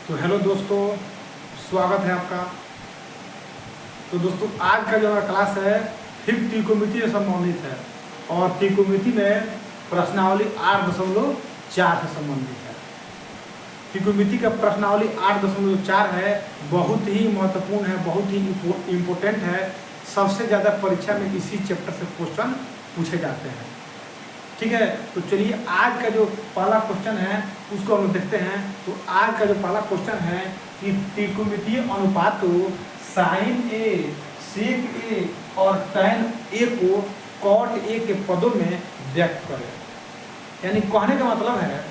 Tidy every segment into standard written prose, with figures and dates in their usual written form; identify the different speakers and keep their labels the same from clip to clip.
Speaker 1: तो हेलो दोस्तों, स्वागत है आपका। तो दोस्तों आज का जो हमारा क्लास है फिफ्थ त्रिकोणमिति से संबंधित है और त्रिकोणमिति में प्रश्नावली 8.4 से संबंधित है। त्रिकोणमिति का प्रश्नावली 8.4 है, बहुत ही महत्वपूर्ण है, बहुत ही इम्पोर्टेंट है। सबसे ज़्यादा परीक्षा में इसी चैप्टर से क्वेश्चन पूछे जाते हैं। ठीक है, तो चलिए आज का जो पहला क्वेश्चन है उसको हम देखते हैं। तो आज का जो पहला क्वेश्चन है कि त्रिकोणमितीय अनुपात साइन ए, सेक ए और टैन ए को कॉट ए के पदों में व्यक्त करें। यानी कहने का मतलब है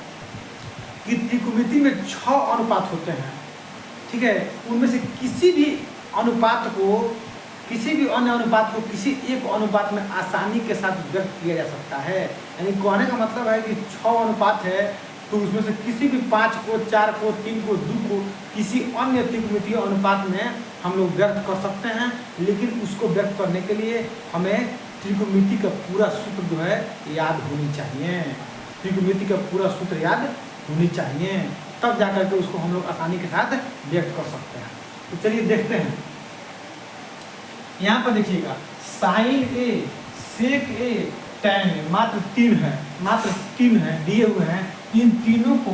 Speaker 1: कि त्रिकोणमिति में 6 अनुपात होते हैं। ठीक है, उनमें से किसी भी अनुपात को, किसी भी अन्य अनुपात को किसी एक अनुपात में आसानी के साथ व्यक्त किया जा सकता है। यानी कहने का मतलब है कि 6 अनुपात है, तो उसमें से किसी भी 5 को, 4 को, 3 को, 2 को किसी अन्य त्रिकोणमितीय अनुपात में हम लोग व्यक्त कर सकते हैं। लेकिन उसको व्यक्त करने के लिए हमें त्रिकोणमिति का पूरा सूत्र जो है याद होनी चाहिए। त्रिकोणमिति का पूरा सूत्र याद होनी चाहिए, तब जाकर के उसको हम लोग आसानी के साथ व्यक्त कर सकते हैं। तो चलिए देखते हैं। यहाँ पर देखिएगा, sign A, sec A, tan A, मात्र 3 है दिए हुए हैं। इन तीनों को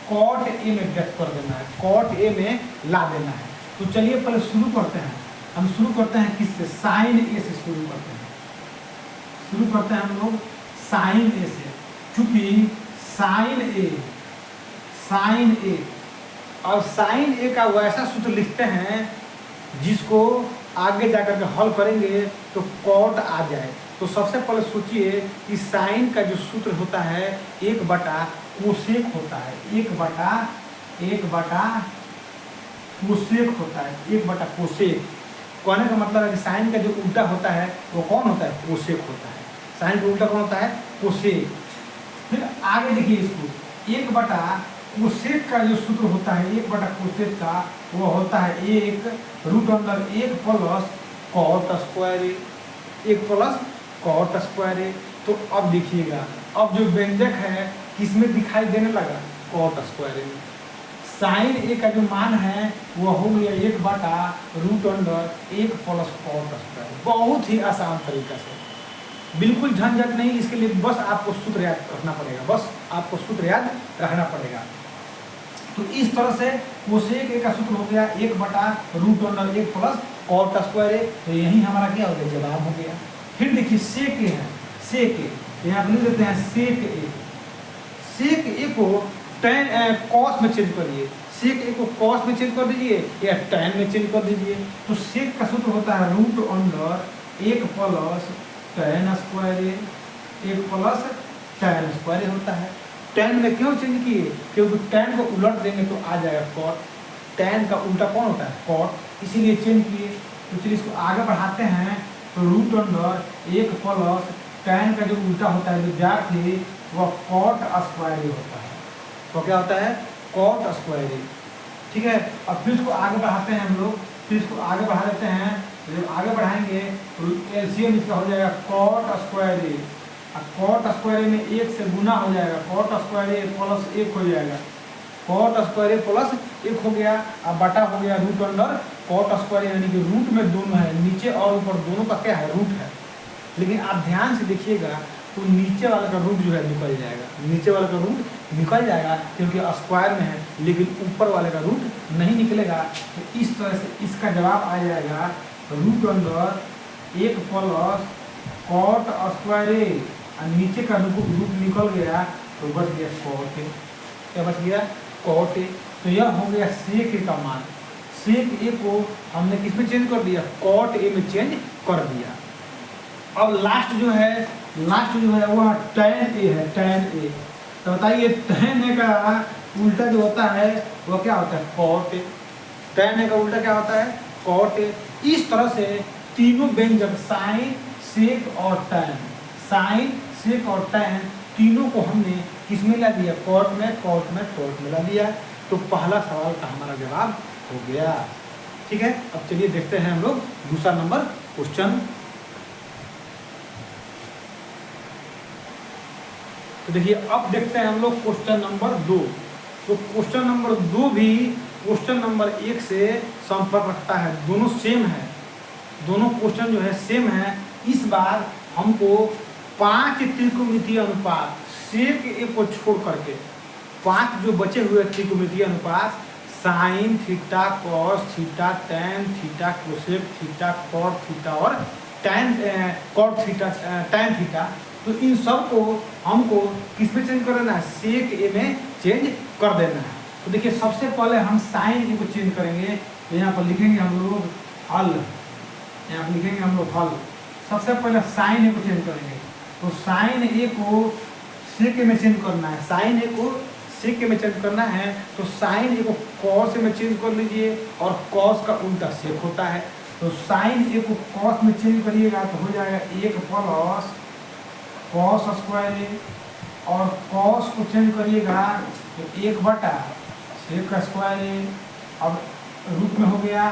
Speaker 1: कॉट ए में व्यक्त कर देना है, कॉट ए में ला देना है। तो चलिए पहले शुरू करते हैं। हम शुरू करते हैं किससे? साइन ए से शुरू करते हैं। शुरू करते हैं हम लोग साइन ए से, चूंकि साइन ए और साइन ए का वैसा सूत्र लिखते हैं जिसको आगे जाकर के हल करेंगे तो कॉट आ जाए। तो सबसे पहले सोचिए कि साइन का जो सूत्र होता है 1/कोसेक होता है, 1/कोसेक होता है, 1/कोसेक। कहने का मतलब है कि साइन का जो उल्टा होता है वो कौन होता है? कोसेक होता है। साइन का उल्टा कौन होता है? कोसेक। फिर आगे देखिए इसको, 1/कोसेक का जो सूत्र होता है 1/कोसेक का, वो होता है 1√1 plus cot square A, 1 plus cot square ए। तो अब देखिएगा, अब जो व्यंजक है किसमें दिखाई देने लगा? कॉट स्क्वायर ए। साइन ए का जो मान है वो हो गया 1/√1 प्लस कॉट स्क्वायर। बहुत ही आसान तरीका से, बिल्कुल झंझट नहीं। इसके लिए बस आपको सूत्र याद रखना पड़ेगा, तो इस तरह से कोसेक ए का सूत्र हो गया 1/√1 प्लस कॉट स्क्वायर ए। तो यही हमारा क्या हो गया? जवाब हो गया। फिर देखिए सेक ए है, सेक ए यहाँ लिख देते हैं सेक ए। सेक ए को टैन कॉस में चेंज करिए, सेक ए को कॉस में चेंज कर दीजिए या टैन में चेंज कर दीजिए। तो सेक का सूत्र होता है √1 plus tan square A, 1 plus tan square होता है। टैन में क्यों चेंज किए? क्योंकि टैन को उलट देंगे तो आ जाएगा कॉट। टैन का उल्टा कौन होता है? कॉट, इसीलिए चेंज किए। तो चलिए इसको आगे बढ़ाते हैं। तो √1 प्लस टैन का जो उल्टा होता है विद्यार्थी, वह कॉट स्क्वायर होता है। तो क्या होता है? Cot square. ठीक है, अब फिर इसको आगे बढ़ाते हैं हम लोग, फिर इसको आगे बढ़ा देते हैं। जब आगे बढ़ाएंगे तो एलसीएम इसका हो जाएगा कॉट स्क्वायर ए। कॉट स्क्वायर में 1 से गुना हो जाएगा, कॉट स्क्वायर प्लस 1 हो जाएगा, कॉट स्क्वायर प्लस 1 हो गया। अब बटा हो गया √कॉट स्क्वायर, यानी कि रूट में दोनों है, नीचे और ऊपर दोनों का क्या है? रूट है। लेकिन आप ध्यान से देखिएगा तो नीचे वाले का रूट जो है निकल जाएगा, नीचे वाले का रूट निकल जाएगा क्योंकि स्क्वायर में है, लेकिन ऊपर वाले का रूट नहीं निकलेगा। तो इस तरह से इसका जवाब आ जाएगा √1 प्लस कॉट स्क्वायर ए, और नीचे का रूट निकल गया तो बच गया कॉट ए। क्या बच गया? Cot A. तो यह हो गया सेक ए का मान। सेक ए को हमने किस में चेंज कर दिया? कॉट ए में चेंज कर दिया। अब लास्ट जो है वह टैन ए है, टैन ए। तो बताइए टैन ए का उल्टा जो होता है वह क्या होता है? Cot A. टैन ए का उल्टा क्या होता है? Cot A. इस तरह से तीनों व्यंजक साइन, सेक और टैन, साइन, सेक और टैन तीनों को हमने किस में ला दिया? कॉट में ला दिया। तो पहला सवाल का हमारा जवाब हो गया। ठीक है, अब चलिए देखते हैं हम लोग दूसरा नंबर क्वेश्चन। तो देखिए अब देखते हैं हम लोग क्वेश्चन नंबर 2। तो क्वेश्चन नंबर 2 भी क्वेश्चन नंबर 1 से संपर्क रखता है, दोनों सेम है, दोनों क्वेश्चन जो है सेम है। इस बार हमको 5 त्रिकोणमितीय अनुपात सेक ए को छोड़ करके 5 जो बचे हुए त्रिकोणमितीय अनुपात sine theta, cos theta, tan theta, cosec theta, cot theta और tan cot theta, tan theta, तो इन सब को हमको किस में चेंज कर देना है, सेक ए में चेंज कर देना है। तो देखिए सबसे पहले हम साइन ए को चेंज करेंगे, तो यहाँ पर लिखेंगे हम लोग हल, यहाँ पर लिखेंगे हम लोग हल। सबसे पहले साइन ए को चेंज करेंगे, तो साइन ए को सेक ए में चेंज करना है, साइन ए को सेक ए में चेंज करना है, तो साइन ए को कॉस ए में चेंज कर लीजिए, और कॉस का उल्टा सेक होता है, तो साइन ए को कॉस में चेंज करिएगा तो हो जाएगा 1 प्लस कॉस स्क्वायर ए, और कॉस को चेंज करिएगा तो 1 बटा सेक स्क्वायर ए। अब रूट में हो गया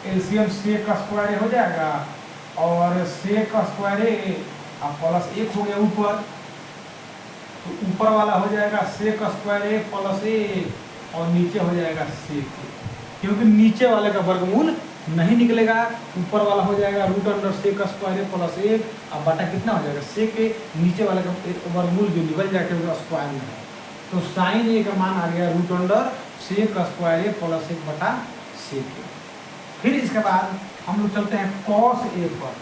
Speaker 1: एलसीएम सेक स्क्वायर ए हो जाएगा, और सेक स्क्वायर ए अब प्लस 1 हो गया ऊपर, तो ऊपर वाला हो जाएगा सेक स्क्वायर ए प्लस ए, और नीचे हो जाएगा सेक ए, क्योंकि नीचे वाले का वर्गमूल नहीं निकलेगा, ऊपर वाला हो जाएगा रूट अंडर सेक स्क्वायर ए प्लस 1, अब बटा कितना हो जाएगा सेक ए, नीचे वाले का वर्गमूल जो निकल जाएगा वो स्क्वायर में है, तो साइन ए का मान आ गया रूट अंडर सेक स्क्वायर ए प्लस 1 बटा सेक ए। फिर इसके बाद हम लोग चलते हैं कॉस ए पर,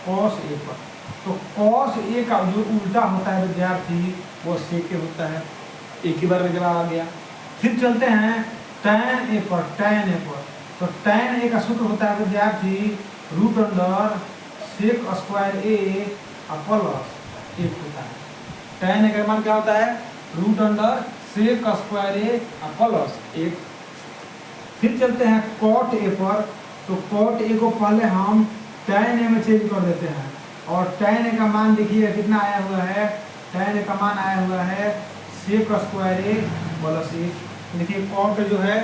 Speaker 1: कॉस ए पर, तो कॉस ए का जो उल्टा होता है विद्यार्थी वो सेक ए होता है, एक ही बार में जवाब आ गया। फिर चलते हैं टैन ए पर, टैन ए पर, तो टैन ए का सूत्र होता है विद्यार्थी रूट अंडर सेक स्क्वायर ए प्लस 1 होता है। टैन ए का मान क्या होता है, रूट अंडर सेक स्क्वायर ए प्लस 1। फिर चलते हैं कॉट ए पर, तो कॉट ए को पहले हम टैन ए में चेंज कर देते हैं, और टैन ए का मान देखिए कितना आया हुआ है, टैन ए का मान आया हुआ है सेक स्क्वायर ए प्लस 1। देखिए कॉट जो है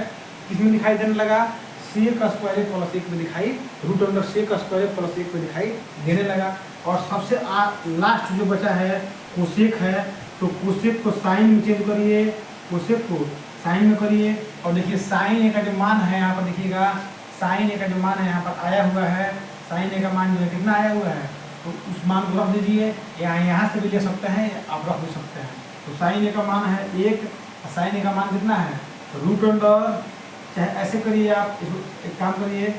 Speaker 1: किसमें दिखाई देने लगा, सेक स्क्वायर ए प्लस 1 में दिखाई, रूट अंडर सेक स्क्वायर ए प्लस 1 में दिखाई देने लगा। और सबसे लास्ट जो बचा है कोसेक है, तो कोसेक को साइन में चेंज करिए, कोसेक को साइन में करिए, और देखिए साइन ए का जो मान है यहाँ पर देखिएगा, साइन ए का जो मान है यहाँ पर आया हुआ है, साइन ए का मान जो है कितना आया हुआ है, तो उस मान को रख दीजिए, यहाँ से भी ले सकते हैं, आप रख भी सकते हैं। तो साइन ए का मान है 1, साइन ए का मान कितना है रूट अंडर, चाहे ऐसे करिए आप, इसको एक काम करिए,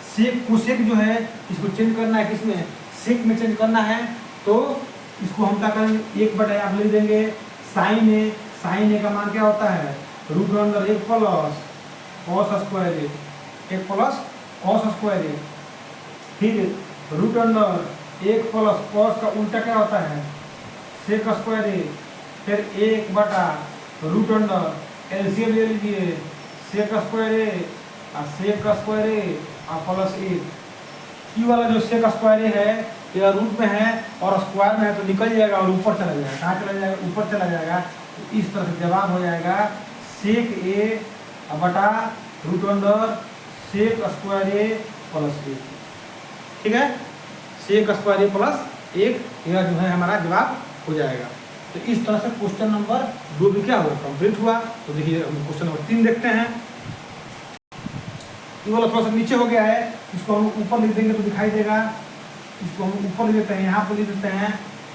Speaker 1: सेक कोसेक जो है इसको चेंज करना है, किसमें सेक में चेंज करना है, तो इसको हम क्या करेंगे 1 बटा आप लिख देंगे साइन ए, साइन ए का मान क्या होता है root under 1 plus cos square A, 1 plus cos square A, फिर रूट अंडर 1 प्लस कॉस का उल्टा क्या होता है सेक स्क्वायर ए, फिर 1 बटा रूट अंडर एलसीएम ले लीजिए सेक स्क्वायर ए और सेक स्क्वायर ए और प्लस 1। ई वाला जो सेक स्क्वायर ए है यह रूट में है और स्क्वायर में है, तो निकल जाएगा और ऊपर चला जाएगा, कहाँ चला जाएगा ऊपर चला जाएगा, तो इस तरह से जवाब हो जाएगा सेक ए बटा रूट अंडर सेक स्क्वायर ए प्लस 1। ठीक है, सेक स्क्वायर ए प्लस 1 यह जो है हमारा जवाब हो जाएगा। तो इस तरह से क्वेश्चन नंबर 2 भी क्या हुआ कंप्लीट हुआ। तो देखिए हम क्वेश्चन नंबर 3 देखते हैं। ये वाला थोड़ा सा नीचे हो गया है, इसको हम ऊपर लिख देंगे तो दिखाई देगा, इसको हम ऊपर लिख देते हैं, यहाँ पर लिख देते हैं,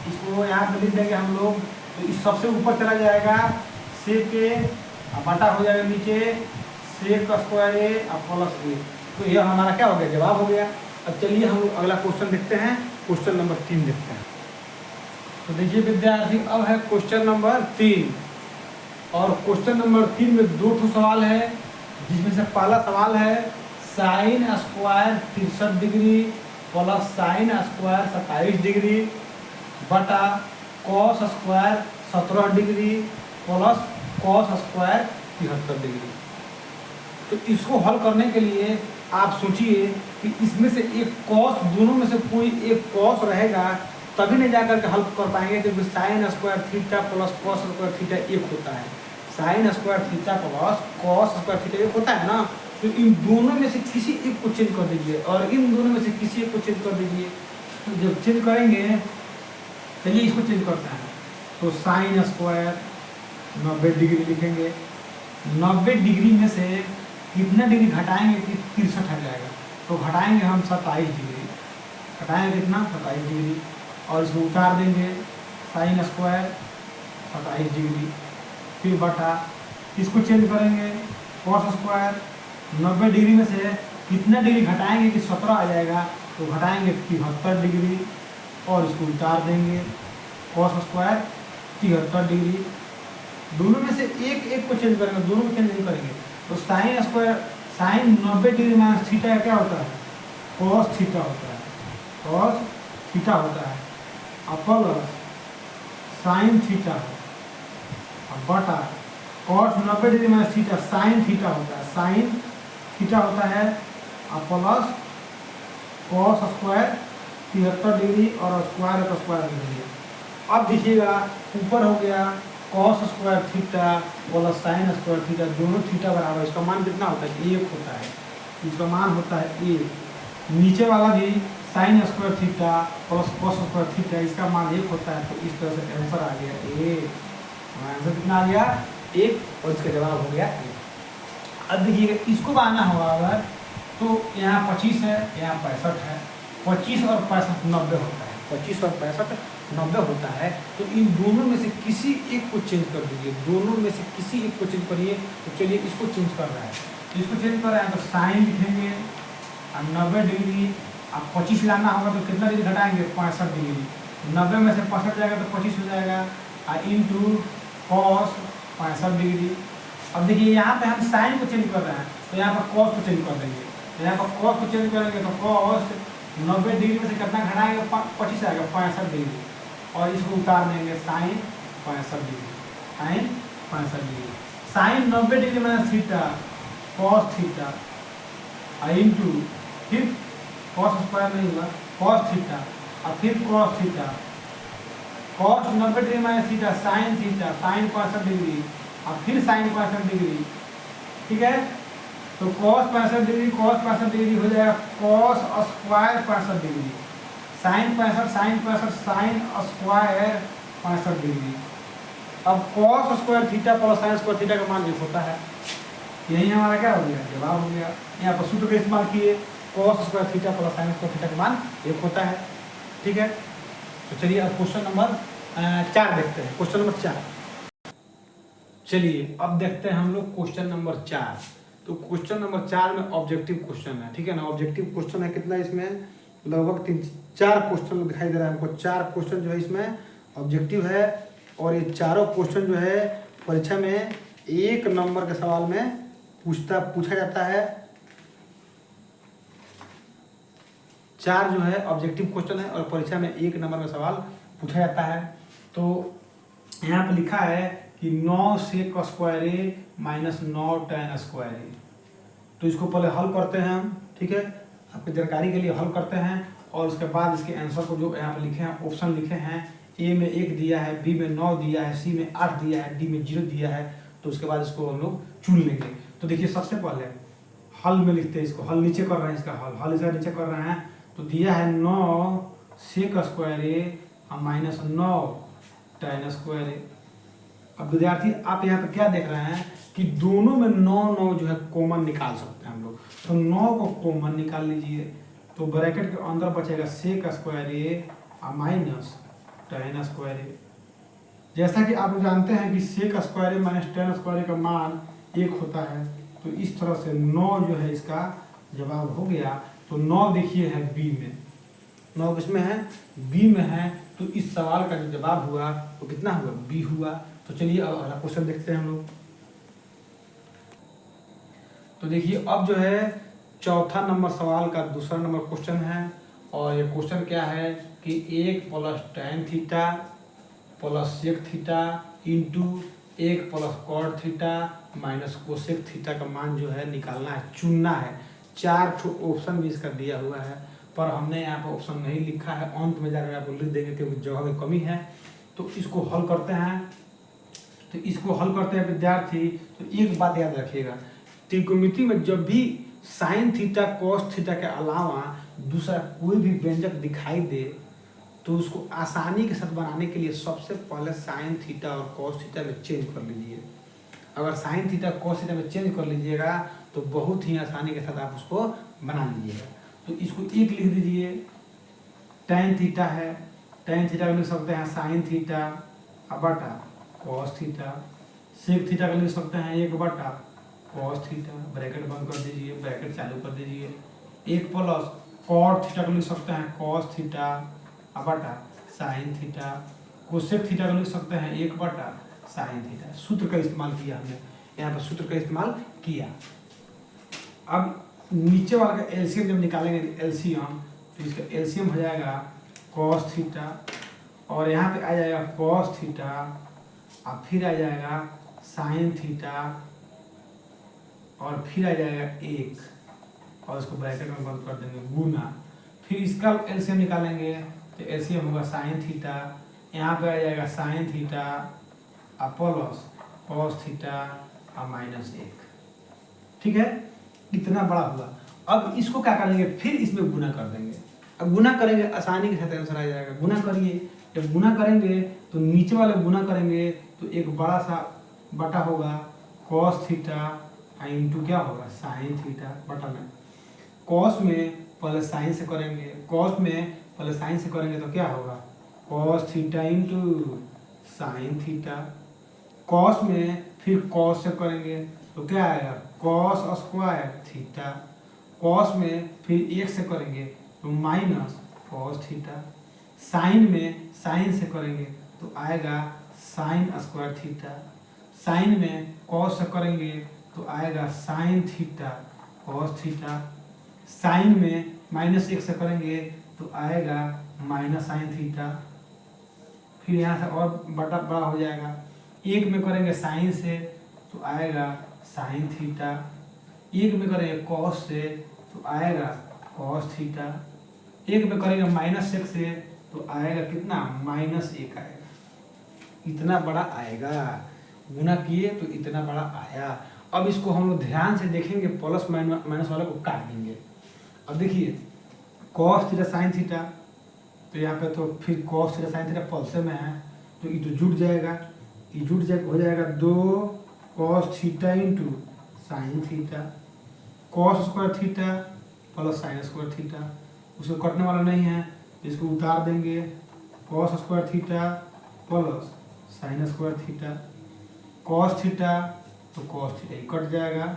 Speaker 1: इसको यहाँ पर लिख देंगे हम लोग, तो इस सबसे ऊपर चला जाएगा सेक ए बटा हो जाएगा नीचे सेक स्क्वायर ए प्लस 1। तो यह हमारा क्या हो गया जवाब हो गया। अब चलिए हम लोग अगला क्वेश्चन देखते हैं, क्वेश्चन नंबर 3 देखते हैं। तो देखिए विद्यार्थी अब है क्वेश्चन नंबर 3, और क्वेश्चन नंबर 3 में 2 सवाल है, जिसमें से पहला सवाल है sine square 63 degree plus sine square 27 degree बटा cos square 17 degree plus cos square 73 degree. तो इसको हल करने के लिए आप सोचिए कि इसमें से एक कॉस, दोनों में से कोई एक कॉस रहेगा तभी नहीं जाकर के हल कर पाएंगे, क्योंकि sign square theta plus cos square theta 1 होता है, sine square theta plus cos square theta 1 होता है ना। तो इन दोनों में से किसी एक को चेंज कर दीजिए और इन दोनों में से किसी एक को चेंज कर दीजिए। तो जब चेंज करेंगे, चलिए इसको चेंज करते हैं, तो साइन स्क्वायर 90 डिग्री लिखेंगे, 90 डिग्री में से कितने डिग्री घटाएंगे कि 63 आ जाएगा, तो घटाएंगे हम 27 डिग्री, घटाएंगे कितना 27 डिग्री, और इसको उतार देंगे साइन स्क्वायर 27 डिग्री, फिर बटा इसको चेंज करेंगे कॉस स्क्वायर 90 डिग्री में से कितने डिग्री घटाएंगे कि 17 आ जाएगा, तो घटाएंगे 73 डिग्री और इसको उतार देंगे कॉस स्क्वायर 73 डिग्री। दोनों में से एक एक को चेंज करेंगे, दोनों को चेंज नहीं करेंगे, तो sine square sine 90 degree minus theta क्या होता है, कॉस थीटा होता है, कॉस थीटा होता है, और प्लस साइन थीटा और बटा cos 90 degree minus theta sine theta होता है, साइन थीटा होता है, और प्लस कॉस स्क्वायर 73 डिग्री और स्क्वायर का स्क्वायर डिग्री। अब देखिएगा ऊपर हो गया cos square theta plus sine square theta, दोनों थीटा बराबर, इसका मान कितना होता है 1 होता है, इसका मान होता है 1। नीचे वाला भी sign square theta plus cos square theta, इसका मान 1 होता है, तो इस तरह से आंसर आ गया 1। आंसर कितना आ गया 1, और इसका जवाब हो गया 1। अब देखिएगा इसको बनाना होगा अगर, तो यहाँ 25 है, यहाँ 65 है, 25 और 65 90 होता है, 25 और 65 90 होता है, तो इन दोनों में से किसी एक को चेंज कर दीजिए, दोनों में से किसी एक को चेंज करिए। तो चलिए इसको चेंज कर रहा है, तो इसको चेंज कर रहे हैं, तो साइन लिखेंगे और 90 डिग्री, अब 25 लाना होगा तो कितना डिग्री घटाएंगे 65 डिग्री, 90 में से 65 जाएगा तो 25 हो जाएगा, और इंटू कॉस 65 डिग्री। अब देखिए यहाँ पे हम साइन को चेंज कर रहे हैं, तो यहाँ पर कॉस को चेंज कर देंगे, तो यहाँ पर कॉस को चेंज करेंगे, तो कॉस 90 डिग्री में से कितना घटाएंगे 25 आएगा 65 डिग्री, और इसको उतार देंगे sine 65 degree, sine 65 degree, sine 90 degree minus theta cos theta into फिर कॉस स्क्वायर नहीं हुआ कॉस थीटा, और फिर cos theta, cos 90 degree minus theta sine 65 degree, और फिर साइन 65 डिग्री, ठीक है। तो कॉस 65 डिग्री हो जाएगा cos square 65 degree, sine 65 sine square 65 degree. अब cos square theta plus sine square theta का मान 1 होता है, यही हमारा क्या हो गया जवाब हो गया। यहाँ पर सूत्र का इस्तेमाल किए, cos square theta plus sine square theta का मान 1 होता है, ठीक है। तो चलिए अब क्वेश्चन नंबर 4 देखते हैं, क्वेश्चन नंबर 4। चलिए अब देखते हैं हम लोग क्वेश्चन नंबर 4। तो क्वेश्चन नंबर 4 में ऑब्जेक्टिव क्वेश्चन है, ठीक है ना। ऑब्जेक्टिव क्वेश्चन है कितना, इसमें लगभग 3-4 क्वेश्चन दिखाई दे रहा है हमको, 4 क्वेश्चन जो है इसमें ऑब्जेक्टिव है, और ये चारों क्वेश्चन जो है परीक्षा में 1 नंबर के सवाल में पूछा जाता है। 4 जो है ऑब्जेक्टिव क्वेश्चन है और परीक्षा में 1 नंबर का सवाल पूछा जाता है। तो यहाँ पर लिखा है कि 9 सेक स्क्वायर ए माइनस 9 tan स्क्वायर ए। तो इसको पहले हल करते हैं हम, ठीक है, आपकी जानकारी के लिए हल करते हैं, और उसके बाद इसके आंसर को जो यहाँ पर लिखे हैं ऑप्शन लिखे हैं, ए में 1 दिया है, बी में 9 दिया है, सी में 8 दिया है, डी में 0 दिया है। तो उसके बाद इसको हम लोग चुन लेंगे। तो देखिए सबसे पहले हल में लिखते हैं इसको, हल नीचे कर रहे हैं इसका हल इसका नीचे कर रहे हैं। तो दिया है 9 sec square A minus 9 tan square A. अब विद्यार्थी आप यहाँ पे क्या देख रहे हैं कि दोनों में 9 जो है कॉमन निकाल सकते हैं हम लोग, तो 9 को कॉमन निकाल लीजिए। तो ब्रैकेट के अंदर बचेगा सेक स्क्वायर ए माइनस tan स्क्वायर ए। जैसा कि आप जानते हैं कि सेक स्क्वायर ए माइनस tan स्क्वायर ए का मान 1 होता है, तो इस तरह से 9 जो है इसका जवाब हो गया। तो 9 देखिए है बी में, 9 किसमें है बी में है, तो इस सवाल का जो जवाब हुआ वो कितना हुआ बी हुआ। तो चलिए अब अगला क्वेश्चन देखते हैं हम लोग। तो देखिए अब जो है चौथा नंबर सवाल का दूसरा नंबर क्वेश्चन है, और ये क्वेश्चन क्या है कि 1 plus tan theta plus sec theta into 1 plus cot theta minus cosec theta का मान जो है निकालना है, चुनना है। 4 ऑप्शन भी इसका दिया हुआ है, पर हमने यहाँ पर ऑप्शन नहीं लिखा है, अंत में जाकर आपको लिख देंगे क्योंकि जगह की कमी है। तो इसको हल करते हैं, तो इसको हल करते हैं विद्यार्थी। तो एक बात याद रखिएगा, त्रिकोणमिति में जब भी साइन थीटा कॉस थीटा के अलावा दूसरा कोई भी व्यंजक दिखाई दे, तो उसको आसानी के साथ बनाने के लिए सबसे पहले साइन थीटा और कॉस थीटा में चेंज कर लीजिए। अगर साइन थीटा कॉस थीटा में चेंज कर लीजिएगा तो बहुत ही आसानी के साथ आप उसको बना लीजिएगा। तो इसको एक लिख दीजिए, tan थीटा है, tan थीटा को लिख सकते हैं sin थीटा बटा cos थीटा, sec थीटा को लिख सकते हैं 1 बटा cos थीटा, ब्रैकेट बंद कर दीजिए, ब्रैकेट चालू कर दीजिए, 1 प्लस cot थीटा को लिख सकते हैं cos थीटा बटा sin थीटा, कोसेक थीटा को लिख सकते हैं 1 बटा sin थीटा। सूत्र का इस्तेमाल किया हमने, यहाँ पर सूत्र का इस्तेमाल किया। अब नीचे वाला का एलसीएम जब निकालेंगे एलसीएम, तो इसका एलसीएम हो जाएगा cos थीटा और यहाँ पे आ जाएगा cos थीटा और फिर आ जाएगा sin थीटा और फिर आ जाएगा 1 और इसको ब्रैकेट में बंद कर देंगे गुना, फिर इसका एलसीएम निकालेंगे तो एलसीएम होगा sin थीटा, यहाँ पे आ जाएगा sin थीटा और प्लस cos थीटा और -1। ठीक है, इतना बड़ा हुआ। अब इसको क्या करेंगे, फिर इसमें गुना कर देंगे। अब गुना करेंगे आसानी के साथ आंसर आ जाएगा। गुना करिए, जब गुना करेंगे तो नीचे वाले गुना करेंगे तो एक बड़ा सा बटा होगा cos थीटा इंटू क्या होगा sin थीटा बटा में। cos में पहले sin से करेंगे, cos में पहले sin से करेंगे तो क्या होगा cos theta into sin theta, cos में फिर cos से करेंगे तो क्या आएगा cos स्क्वायर थीटा, cos में फिर 1 से करेंगे तो माइनस cos थीटा, साइन में साइन से करेंगे तो आएगा साइन स्क्वायर थीटा, साइन में cos से करेंगे तो आएगा sine theta cos theta, sine में -1 से करेंगे तो आएगा माइनस साइन थीटा, फिर यहाँ से और बड़ा बड़ा हो जाएगा, 1 में करेंगे साइन से तो आएगा साइन थीटा, 1 में करेंगे cos से तो आएगा cos थीटा, 1 में करेंगे -1 से तो आएगा कितना -1 आएगा। इतना बड़ा आएगा, गुना किए तो इतना बड़ा आया। अब इसको हम लोग ध्यान से देखेंगे, प्लस माइनस वाले को काट देंगे। अब देखिए cos थीटा साइन थीटा, तो यहाँ पे तो फिर cos theta sine theta pulses में है तो ये तो जुड़ जाएगा, ये जुड़ जाएगा, हो जाएगा 2 cos theta into sine theta, cos square theta plus sine square theta, उसको कटने वाला नहीं है इसको उतार देंगे, cos square theta plus sine square theta, cos theta तो cos थीटा ही कट जाएगा,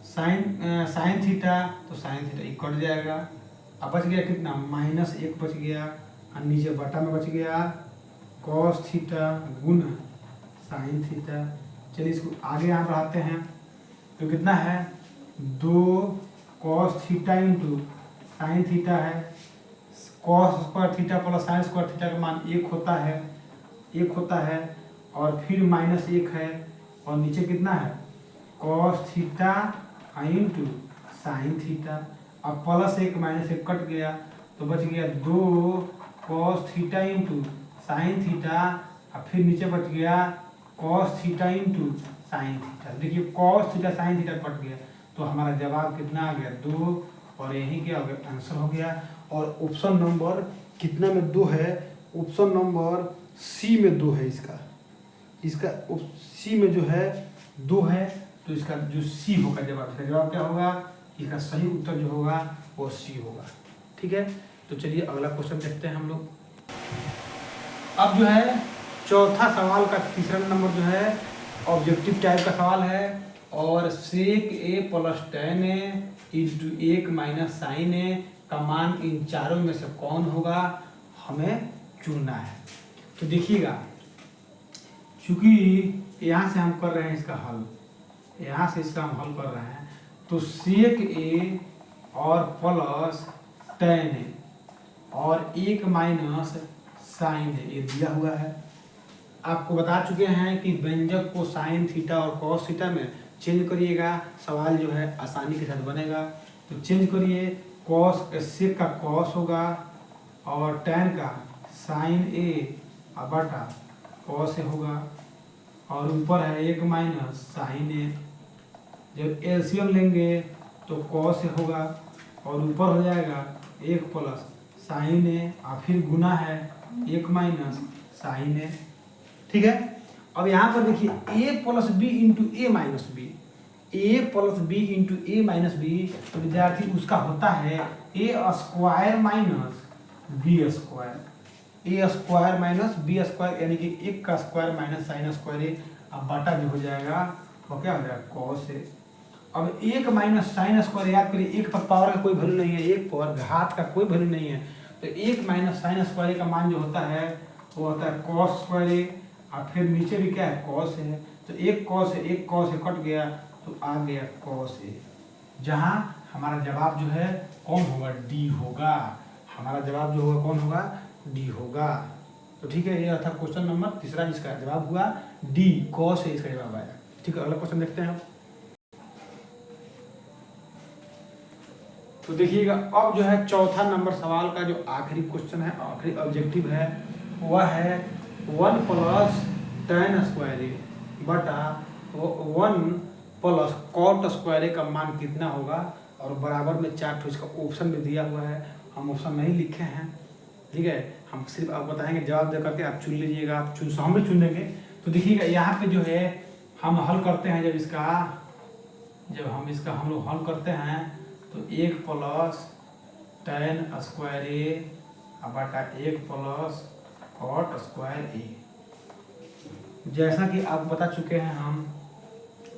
Speaker 1: साइन थीटा तो साइन थीटा ही कट जाएगा। अब बच गया कितना -1 बच गया और नीचे बटा में बच गया cos थीटा गुना साइन थीटा। चलिए इसको आगे यहाँ बढ़ाते हैं तो कितना है 2 cos theta into sine theta है, cos square theta plus sine square theta का मान 1 होता है और फिर -1 है और नीचे कितना है cos theta into sine theta. अब +1 -1 कट गया तो बच गया 2 cos theta into sine theta और फिर नीचे बच गया cos theta into sine theta. देखिए cos theta sine theta cut गया तो हमारा जवाब कितना आ गया 2 और यही क्या हो गया आंसर हो गया। और ऑप्शन नंबर कितना में 2 है, ऑप्शन नंबर सी में 2 है, इसका सी में जो है 2 है तो इसका जो सी होगा जवाब, इसका जवाब क्या होगा, इसका सही उत्तर जो होगा वो सी होगा। ठीक है, तो चलिए अगला क्वेश्चन देखते हैं हम लोग। अब जो है चौथा सवाल का तीसरा नंबर जो है ऑब्जेक्टिव टाइप का सवाल है और सेक ए प्लस tan ए इंटू 1 माइनस साइन ए का मान इन चारों में से कौन होगा हमें चुनना है। तो देखिएगा चूंकि यहाँ से हम कर रहे हैं इसका हल, यहाँ से इसका हम हल कर रहे हैं तो सेक ए और प्लस tan ए और 1 माइनस साइन ए ये दिया हुआ है। आपको बता चुके हैं कि व्यंजक को साइन थीटा और कॉस थीटा में चेंज करिएगा, सवाल जो है आसानी के साथ बनेगा। तो चेंज करिए, कॉस सेक का कॉस होगा और tan का साइन ए बटा कॉस ए होगा और ऊपर है 1 माइनस साइन ए। जब एलसीएम लेंगे तो कॉस ए होगा और ऊपर हो जाएगा 1 प्लस साइन ए और फिर गुना है 1 माइनस साइन ए। ठीक है, अब यहाँ पर देखिए a plus B into A minus B, A plus B into A minus B, तो विद्यार्थी उसका होता है A square minus B square, A square minus B square, यानी कि 1 का square minus sine square A, अब बटा जो हो जाएगा वो क्या हो जाएगा कॉस ए। अब 1 माइनस साइन स्क्वायर, याद करिए 1 पर पावर का कोई वैल्यू नहीं है, 1 पर घात का कोई वैल्यू नहीं है, तो 1 माइनस साइन स्क्वायर का मान जो होता है वो होता है कॉस स्क्वायर ए, और फिर नीचे भी क्या है कॉस है, तो एक कॉस है कट गया तो आ गया कॉस ए, जहाँ हमारा जवाब जो है कौन होगा डी होगा, हमारा जवाब जो होगा कौन होगा डी होगा। तो ठीक है, ये था क्वेश्चन नंबर तीसरा जिसका जवाब हुआ डी कॉस ए, इसका जवाब आया। ठीक है, अगला क्वेश्चन देखते हैं। तो देखिएगा अब जो है चौथा नंबर सवाल का जो आखिरी क्वेश्चन है, आखिरी ऑब्जेक्टिव है, वह है 1 प्लस tan स्क्वायर ए बटा 1 प्लस कॉट स्क्वायर ए का मान कितना होगा, और बराबर में 4 ठो इसका ऑप्शन में दिया हुआ है, हम ऑप्शन नहीं लिखे हैं, ठीक है, हम सिर्फ आप बताएंगे जवाब दे करके आप चुन लीजिएगा, आप हम भी चुन देंगे। तो देखिएगा यहाँ पे जो है हम हल करते हैं, जब हम लोग हल करते हैं तो 1 प्लस tan स्क्वायर ए बटा 1 प्लस कॉट स्क्वायर ए, जैसा कि आप बता चुके हैं हम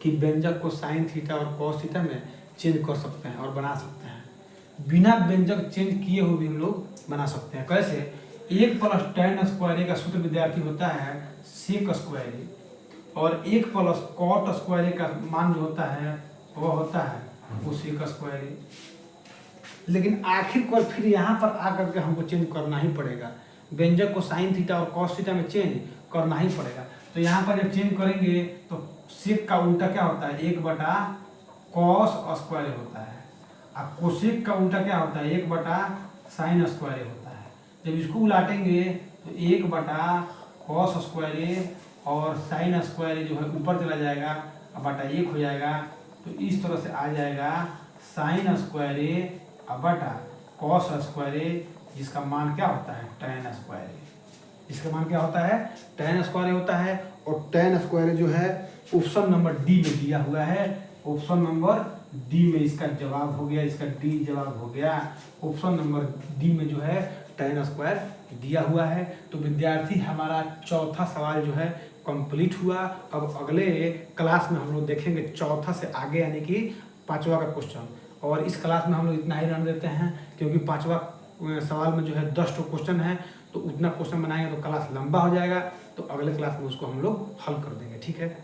Speaker 1: कि व्यंजक को साइन थीटा और कॉस थीटा में चेंज कर सकते हैं और बना सकते हैं, बिना व्यंजक चेंज किए हुए भी हम लोग बना सकते हैं। कैसे? 1 प्लस tan स्क्वायर ए का सूत्र विद्यार्थी होता है सेक स्क्वायर ए, और 1 प्लस कॉट स्क्वायर ए का मान जो होता है वह होता है वो सेक स्क्वायर ए। लेकिन आखिरकार फिर यहाँ पर आकर के हमको चेंज करना ही पड़ेगा, व्यंजक को साइन थीटा और कॉस थीटा में चेंज करना ही पड़ेगा। तो यहाँ पर जब चेंज करेंगे तो सेक का उल्टा क्या होता है 1 बटा कॉस स्क्वायर ए होता है, अब कोसेक का उल्टा क्या होता है 1 बटा साइन स्क्वायर ए होता है। जब इसको उलाटेंगे तो 1 बटा कॉस स्क्वायर ए और साइन स्क्वायर ए जो है ऊपर चला जाएगा बटा 1 हो जाएगा, तो इस तरह से आ जाएगा साइन स्क्वायर ए बटा कॉस स्क्वायर ए, जिसका मान क्या होता है tan स्क्वायर ए, इसका मान क्या होता है tan स्क्वायर ए होता है। और tan स्क्वायर ए जो है ऑप्शन नंबर डी में दिया हुआ है, ऑप्शन नंबर डी में इसका जवाब हो गया, इसका डी जवाब हो गया, ऑप्शन नंबर डी में जो है tan स्क्वायर दिया हुआ है। तो विद्यार्थी हमारा चौथा सवाल जो है कंप्लीट हुआ। अब अगले क्लास में हम लोग देखेंगे चौथा से आगे यानी कि 5वां का क्वेश्चन, और इस क्लास में हम लोग इतना ही रहने देते हैं क्योंकि 5वां सवाल में जो है 10 क्वेश्चन है, तो उतना क्वेश्चन बनाएंगे तो क्लास लंबा हो जाएगा, तो अगले क्लास में उसको हम लोग हल कर देंगे। ठीक है।